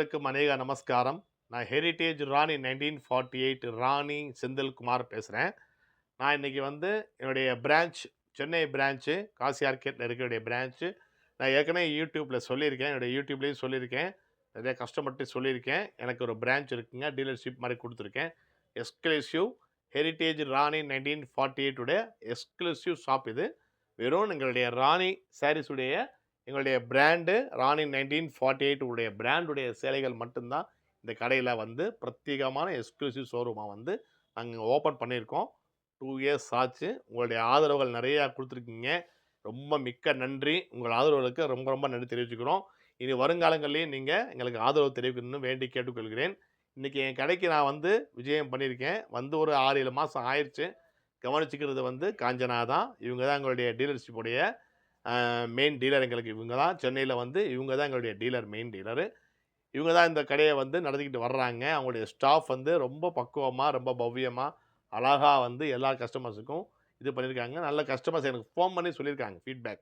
அனைவருக்கும் அநேக நமஸ்காரம். நான் ஹெரிடேஜ் ராணி 1948 ராணி செந்தில்குமார் பேசுகிறேன். நான் இன்னைக்கு வந்து என்னுடைய பிரான்ச் சென்னை பிரான்ச்சு காசி ஆர்கேட்டில் இருக்கிற பிரான்ச்சு நான் ஏற்கனவே யூடியூப்பில் சொல்லியிருக்கேன். என்னுடைய யூடியூப்லேயும் சொல்லியிருக்கேன். நிறைய கஸ்டமர்கிட்டையும் சொல்லியிருக்கேன். எனக்கு ஒரு பிரான்ச் இருக்குங்க. டீலர்ஷிப் மாதிரி கொடுத்துருக்கேன். எக்ஸ்க்ளூசிவ் ஹெரிடேஜ் ராணி 1948 உடைய எக்ஸ்க்ளூசிவ் ஷாப் இது. வெறும் எங்களுடைய ராணி சாரீஸ் உடைய எங்களுடைய பிராண்டு ராணி 1948 உடைய பிராண்டுடைய சேலைகள் மட்டும்தான் இந்த கடையில் வந்து பிரத்யேகமான எக்ஸ்க்ளூசிவ் ஷோரூமாக வந்து நாங்கள் ஓப்பன் பண்ணியிருக்கோம். 2 இயர்ஸ் ஆச்சு. உங்களுடைய ஆதரவுகள் நிறையா கொடுத்துருக்கீங்க. ரொம்ப மிக்க நன்றி. உங்கள் ஆதரவுகளுக்கு ரொம்ப ரொம்ப நன்றி தெரிவிச்சுக்கிறோம். இனி வருங்காலங்கள்லேயும் நீங்கள் எங்களுக்கு ஆதரவு தெரிவிக்கணும்னு வேண்டி கேட்டுக்கொள்கிறேன். இன்றைக்கி என் கடைக்கு நான் வந்து விஜயம் பண்ணியிருக்கேன். வந்து ஒரு 6-7 மாதம் ஆயிடுச்சு. கவனிச்சுக்கிறது வந்து காஞ்சனா தான். இவங்க தான் எங்களுடைய டீலர்ஷிப்புடைய மெயின் டீலர். எங்களுக்கு இவங்க தான் சென்னையில் வந்து இவங்க தான் எங்களுடைய டீலர், மெயின் டீலரு. இவங்க தான் இந்த கடையை வந்து நடத்திக்கிட்டு வர்றாங்க. அவங்களுடைய ஸ்டாஃப் வந்து ரொம்ப பக்குவமாக, ரொம்ப பவ்யமாக, அழகாக வந்து எல்லா கஸ்டமர்ஸுக்கும் இது பண்ணியிருக்காங்க. நல்ல கஸ்டமர்ஸ் எனக்கு ஃபோன் பண்ணி சொல்லியிருக்காங்க ஃபீட்பேக்.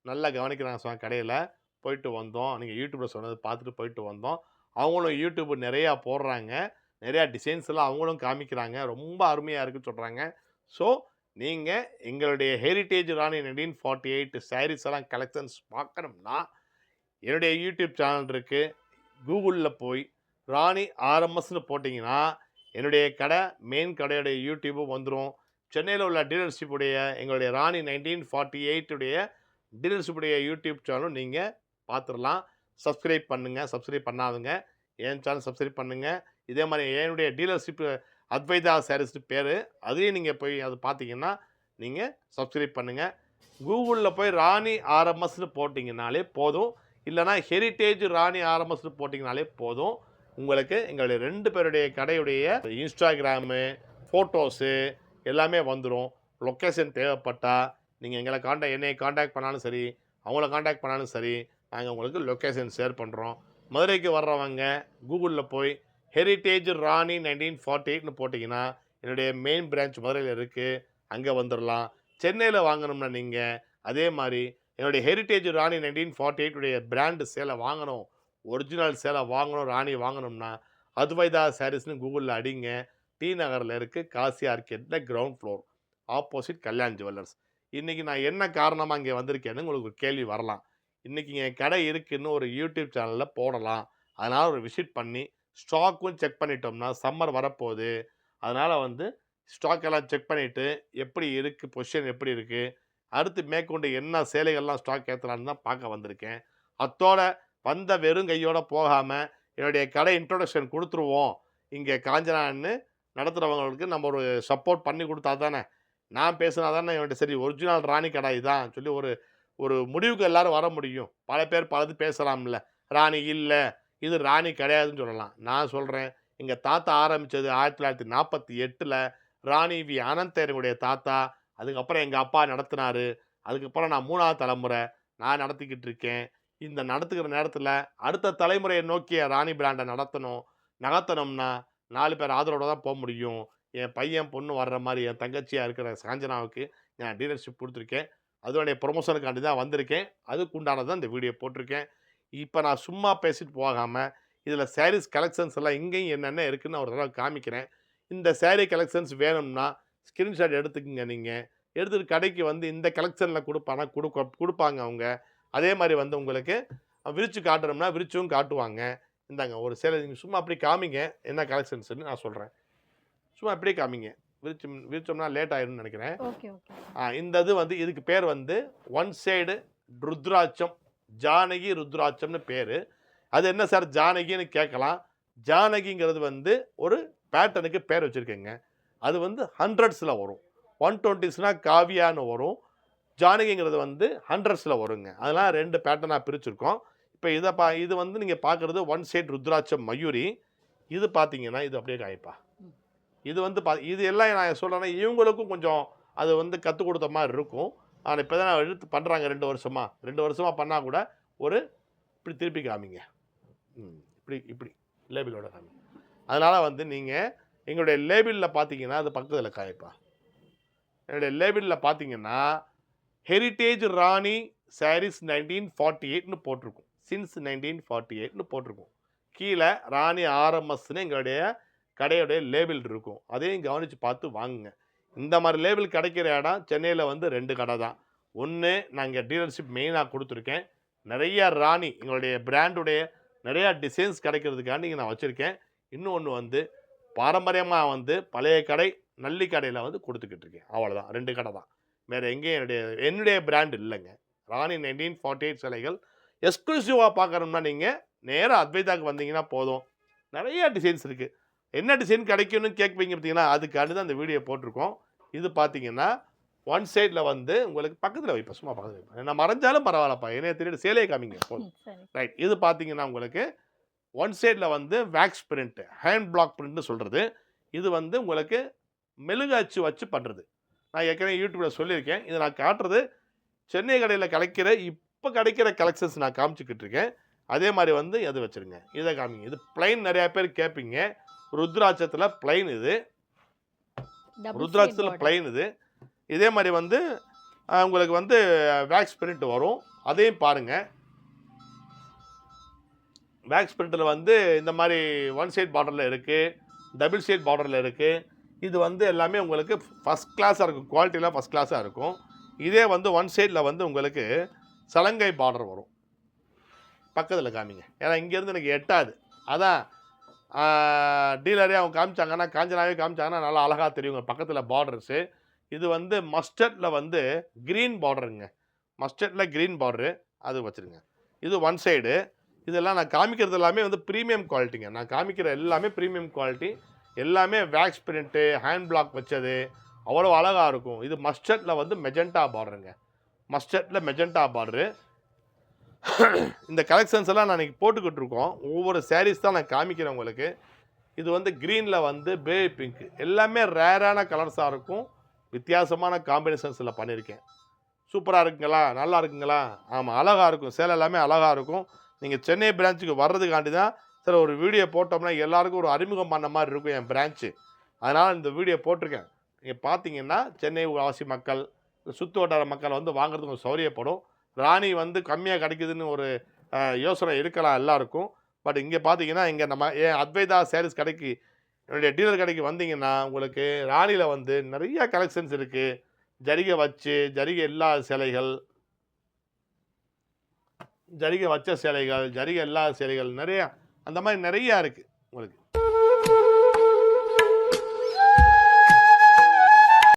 நல்லா கவனிக்கிறாங்க சொன்ன கடையில். போயிட்டு வந்தோம். நீங்கள் யூடியூப்பில் சொன்னது பார்த்துட்டு போயிட்டு வந்தோம். அவங்களும் யூடியூப் நிறையா போடுறாங்க. நிறையா டிசைன்ஸ் எல்லாம் அவங்களும் காமிக்கிறாங்க. ரொம்ப அருமையாக இருக்குன்னு சொல்கிறாங்க. ஸோ நீங்கள் எங்களுடைய ஹெரிடேஜ் ராணி 1948 சாரீஸ் எல்லாம் கலெக்ஷன்ஸ் பார்க்கணும்னா என்னுடைய யூடியூப் சேனல் இருக்குது. கூகுளில் போய் ராணி ஆர்எம்எஸ்ன்னு போட்டிங்கன்னா என்னுடைய கடை மெயின் கடையுடைய யூடியூப்பு வந்துடும். சென்னையில் உள்ள டீலர்ஷிப்புடைய எங்களுடைய ராணி 1948 உடைய டீலர்ஷிப்புடைய யூடியூப் சேனலும் நீங்கள் பார்த்துடலாம். சப்ஸ்கிரைப் பண்ணுங்கள். சப்ஸ்கிரைப் பண்ணாதுங்க என் சேனல் சப்ஸ்கிரைப் பண்ணுங்கள். இதே மாதிரி என்னுடைய டீலர்ஷிப்பு அத்வைதா சாரீஸ்னு பேர். அதையும் நீங்கள் போய் அது பார்த்தீங்கன்னா நீங்கள் சப்ஸ்கிரைப் பண்ணுங்கள். கூகுளில் போய் ராணி ஆர்எம்எஸ்ன்னு போட்டிங்கனாலே போதும். இல்லைனா ஹெரிடேஜ் ராணி ஆர்எம்எஸ்ன்னு போட்டிங்கனாலே போதும். உங்களுக்கு எங்களுடைய 2 பேருடைய கடையுடைய இன்ஸ்டாகிராமு, ஃபோட்டோஸு எல்லாமே வந்துடும். லொக்கேஷன் தேவைப்பட்டால் நீங்கள் எங்களை என்னை காண்டாக்ட் பண்ணாலும் சரி, அவங்கள காண்டாக்ட் பண்ணாலும் சரி, நாங்கள் உங்களுக்கு லொக்கேஷன் ஷேர் பண்ணுறோம். மதுரைக்கு வர்றவங்க கூகுளில் போய் ஹெரிடேஜ் ராணி 1948ன்னு போட்டிங்கன்னா என்னுடைய மெயின் பிரான்ச் மதுரையில் இருக்குது. அங்கே வந்துடலாம். சென்னையில் வாங்கணும்னா நீங்கள் அதே மாதிரி என்னுடைய ஹெரிடேஜ் ராணி 1948 உடைய பிராண்டு சேலை வாங்கணும், ஒரிஜினல் சேலை வாங்கணும், ராணி வாங்கணும்னா அத்வைதா சாரீஸ்னு கூகுளில் அடிங்க. டி நகரில் இருக்குது. காசி ஆர்கேட்டில் ground floor opposite Kalyan jewellers. இன்றைக்கி நான் என்ன காரணமாக இங்கே வந்திருக்கேன்னு உங்களுக்கு ஒரு கேள்வி வரலாம். இன்றைக்கி என் கடை இருக்குதுன்னு ஒரு யூடியூப் சேனலில் போடலாம். அதனால் ஒரு விசிட் பண்ணி ஸ்டாக்கும் செக் பண்ணிட்டோம்னா சம்மர் வரப்போகுது. அதனால் வந்து ஸ்டாக்கெல்லாம் செக் பண்ணிவிட்டு எப்படி இருக்குது, பொசிஷன் எப்படி இருக்குது, அடுத்து மேற்கொண்டு என்ன சேலைகள்லாம் ஸ்டாக் ஏற்றலான்னு தான் பார்க்க வந்திருக்கேன். அத்தோட வந்த வெறும் கையோடு போகாமல் என்னுடைய கடை இன்ட்ரொடக்ஷன் கொடுத்துருவோம். இங்கே காஞ்சனான்னு நடத்துகிறவங்களுக்கு நம்ம ஒரு சப்போர்ட் பண்ணி கொடுத்தா தானே, நான் பேசுனா தானே என்னுடைய சரி ஒரிஜினல் ராணி கடை தான் சொல்லி ஒரு ஒரு முடிவுக்கு எல்லோரும் வர முடியும். பல பேர் பலது பேசலாம்ல. ராணி இல்லை, இது ராணி கிடையாதுன்னு சொல்லலாம். நான் சொல்கிறேன், எங்கள் தாத்தா ஆரம்பித்தது 1948ல் ராணி வி அனந்தனுடைய தாத்தா. அதுக்கப்புறம் எங்கள் அப்பா நடத்தினார். அதுக்கப்புறம் நான் 3ஆவது தலைமுறை நான் நடத்திக்கிட்டு இருக்கேன். இந்த நடத்துகிற நேரத்தில் அடுத்த தலைமுறையை நோக்கிய ராணி பிராண்டை நகர்த்தணும்னா 4 பேர் ஆதரவோடு தான் போக முடியும். என் பையன் பொண்ணு வர்ற மாதிரி என் தங்கச்சியாக இருக்கிற காஞ்சனாவுக்கு நான் டீலர்ஷிப் கொடுத்துருக்கேன். அதனுடைய ப்ரொமோஷனுக்காண்டி தான் வந்திருக்கேன். அதுக்கு உண்டானது தான் இந்த வீடியோ போட்டிருக்கேன். இப்போ நான் சும்மா பேசிட்டு போகாமல் இதில் சாரீஸ் கலெக்ஷன்ஸ் எல்லாம் இங்கேயும் என்னென்ன இருக்குதுன்னு ஒரு தடவை காமிக்கிறேன். இந்த சாரீ கலெக்ஷன்ஸ் வேணும்னா ஸ்க்ரீன்ஷாட் எடுத்துக்கங்க. நீங்கள் எடுத்துகிட்டு கடைக்கு வந்து இந்த கலெக்ஷனில் கொடுப்பாங்க அவங்க. அதே மாதிரி வந்து உங்களுக்கு விரித்து காட்டுறோம்னா விரிச்சும் காட்டுவாங்க. இந்தாங்க ஒரு சேலை நீங்கள் சும்மா அப்படி காமிங்க என்ன கலெக்ஷன்ஸ்ன்னு நான் சொல்கிறேன். சும்மா அப்படியே காமிங்க. விரிச்சோம்னா லேட் ஆயிரும்னு நினைக்கிறேன். இந்த இது வந்து இதுக்கு பேர் வந்து ஒன் சைடு ருத்ராட்சம், ஜானகி ருத்ராட்சம்னு பேர். அது என்ன சார் ஜானகின்னு கேட்கலாம். ஜானகிங்கிறது வந்து ஒரு பேட்டர்னுக்கு பேர் வச்சுருக்கேங்க. அது வந்து 100ஸ்ல வரும். 120ஸ்னா காவியான்னு வரும். ஜானகிங்கிறது வந்து 100ஸ்ல வருங்க. அதெல்லாம் 2 பேட்டர்னாக பிரிச்சுருக்கோம். இப்போ இது வந்து நீங்கள் பார்க்குறது ஒன் சைடு ருத்ராட்சம் மயூரி. இது பார்த்தீங்கன்னா இது அப்படியே காய்ப்பா. இது வந்து இது எல்லாம் நான் சொல்கிறேன்னா இவங்களுக்கும் கொஞ்சம் அது வந்து கற்றுக் கொடுத்த மாதிரி இருக்கும். ஆனால் இப்போ தான் எடுத்து பண்ணுறாங்க 2 வருஷமாக பண்ணால் கூட ஒரு இப்படி திருப்பி காமிங்க. இப்படி லேபிளோட காமிங்க. அதனால் வந்து நீங்கள் எங்களுடைய லேபிளில் பார்த்தீங்கன்னா அது பக்கத்தில் காய்ப்பா. என்னுடைய லேபிளில் பார்த்தீங்கன்னா ஹெரிடேஜ் ராணி சாரீஸ் 1948ன்னு போட்டிருக்கும். சின்ஸ் 1948ன்னு போட்டிருக்கும். கீழே ராணி ஆர்எம்எஸ்ன்னு எங்களுடைய கடையுடைய லேபிள் இருக்கும். அதையும் கவனித்து பார்த்து வாங்குங்க. இந்த மாதிரி லேபிள் கிடைக்கிற இடம் சென்னையில் வந்து 2 கடை தான். ஒன்று நான் இங்கே டீலர்ஷிப் மெயினாக கொடுத்துருக்கேன். நிறைய ராணி எங்களுடைய பிராண்டுடைய நிறையா டிசைன்ஸ் கிடைக்கிறதுக்காண்டி இங்கே நான் வச்சுருக்கேன். இன்னொன்று வந்து பாரம்பரியமாக வந்து பழைய கடை நல்லி கடையில் வந்து கொடுத்துக்கிட்டு இருக்கேன். அவ்வளோதான், 2 கடை தான். வேறு எங்கேயும் என்னுடைய பிராண்ட் இல்லைங்க. ராணி 1948 சிலைகள் எக்ஸ்க்ளூசிவாக பார்க்கணும்னா நீங்கள் நேராக அத்வைதாவுக்கு வந்தீங்கன்னா போதும். நிறைய டிசைன்ஸ் இருக்குது. என்ன டிசைன் கிடைக்கும்னு கேட்பீங்க பார்த்தீங்கன்னா, அதுக்காண்டி தான் அந்த வீடியோ போட்டிருக்கோம். இது பார்த்தீங்கன்னா ஒன் சைடில் வந்து உங்களுக்கு பக்கத்தில் வைப்பேன், சும்மா பக்கத்தில் வைப்பேன். நான் மறைஞ்சாலும் பரவாயில்லப்பா, என்னைய திருட்டு சேலையை காமிங்க போதும். ரைட், இது பார்த்தீங்கன்னா உங்களுக்கு ஒன் சைடில் வந்து வேக்ஸ் பிரிண்ட், ஹேண்ட் பிளாக் பிரிண்ட்னு சொல்கிறது. இது வந்து உங்களுக்கு மெழுகாச்சு வச்சு பண்ணுறது. நான் ஏற்கனவே யூடியூப்பில் சொல்லியிருக்கேன். இதை நான் காட்டுறது சென்னை கடையில் இப்போ கிடைக்கிற கலெக்ஷன்ஸ் நான் காமிச்சிக்கிட்டு இருக்கேன். அதே மாதிரி வந்து எது வச்சுருங்க, இதை காமிங்க. இது பிளைன் நிறையா பேர் கேட்பீங்க. ருத்ராட்சத்தில் பிளைன் இது, ருத்ராட்சத்தில் பிளைன் இது. இதே மாதிரி வந்து உங்களுக்கு வந்து வேக்ஸ் பிரிண்ட் வரும். அதையும் பாருங்கள். வேக்ஸ் பிரிண்ட்டில் வந்து இந்த மாதிரி ஒன் சைட் பார்டரில் இருக்குது, டபுள் சைட் பார்டரில் இருக்குது. இது வந்து எல்லாமே உங்களுக்கு ஃபஸ்ட் கிளாஸாக இருக்கும், குவாலிட்டியில் ஃபஸ்ட் கிளாஸாக இருக்கும். இதே வந்து ஒன் சைடில் வந்து உங்களுக்கு சலங்கை பார்டர் வரும். பக்கத்தில் காமிங்க, ஏன்னா இங்கேருந்து எனக்கு எட்டாது. அதான் டீலரே அவங்க காமிச்சாங்கன்னா, காஞ்சனாவே காமிச்சாங்கன்னா நல்லா அழகாக தெரியுங்க பக்கத்தில் பார்டர்ஸு. இது வந்து மஸ்டர்டில் வந்து க்ரீன் பார்டருங்க, மஸ்டர்டில் க்ரீன் பார்டரு, அது வச்சுருங்க. இது ஒன் சைடு. இதெல்லாம் நான் காமிக்கிறது எல்லாமே வந்து ப்ரீமியம் குவாலிட்டிங்க. நான் காமிக்கிற எல்லாமே ப்ரீமியம் குவாலிட்டி. எல்லாமே வேக்ஸ் பிரிண்ட்டு, ஹேண்ட் பிளாக் வச்சது, அவ்வளோ அழகாக இருக்கும். இது மஸ்டர்டில் வந்து மெஜெண்டா பார்டருங்க, மஸ்டர்டில் மெஜெண்டா பார்டரு. இந்த கலெக்ஷன்ஸ் எல்லாம் நான் இன்றைக்கி போட்டுக்கிட்டு இருக்கோம். ஒவ்வொரு சாரீஸ் தான் நான் காமிக்கிறேன் உங்களுக்கு. இது வந்து க்ரீனில் வந்து பேபி பிங்க், எல்லாமே ரேரான கலர்ஸாக இருக்கும். வித்தியாசமான காம்பினேஷன்ஸில் பண்ணியிருக்கேன். சூப்பராக இருக்குங்களா, நல்லா இருக்குங்களா? ஆமாம், அழகாக இருக்கும். சேலை எல்லாமே அழகாக இருக்கும். நீங்கள் சென்னை பிரான்ச்சுக்கு வர்றதுக்காண்டி தான் சார் ஒரு வீடியோ போட்டோம்னா எல்லாருக்கும் ஒரு அறிமுகம் பண்ண மாதிரி இருக்கும் என் பிரான்ச்சு. அதனால் இந்த வீடியோ போட்டிருக்கேன். நீங்கள் பார்த்தீங்கன்னா சென்னை வாசி மக்கள், சுற்று வட்டார மக்கள் வந்து வாங்குறதுக்கு கொஞ்சம் சௌரியப்படும். ராணி வந்து கம்மியாக கிடைக்குதுன்னு ஒரு யோசனை இருக்கலாம் எல்லாருக்கும். பட் இங்கே பார்த்தீங்கன்னா இங்கே நம்ம அத்வைதா சாரீஸ் கடைக்கு, என்னுடைய டீலர் கடைக்கு வந்தீங்கன்னா உங்களுக்கு ராணியில் வந்து நிறையா கலெக்ஷன்ஸ் இருக்குது. ஜரிகை வச்சு, ஜரிகை இல்லாத சேலைகள், ஜரிகை வச்ச சேலைகள், ஜரிகை இல்லாத சேலைகள், நிறையா அந்த மாதிரி நிறையா இருக்குது உங்களுக்கு.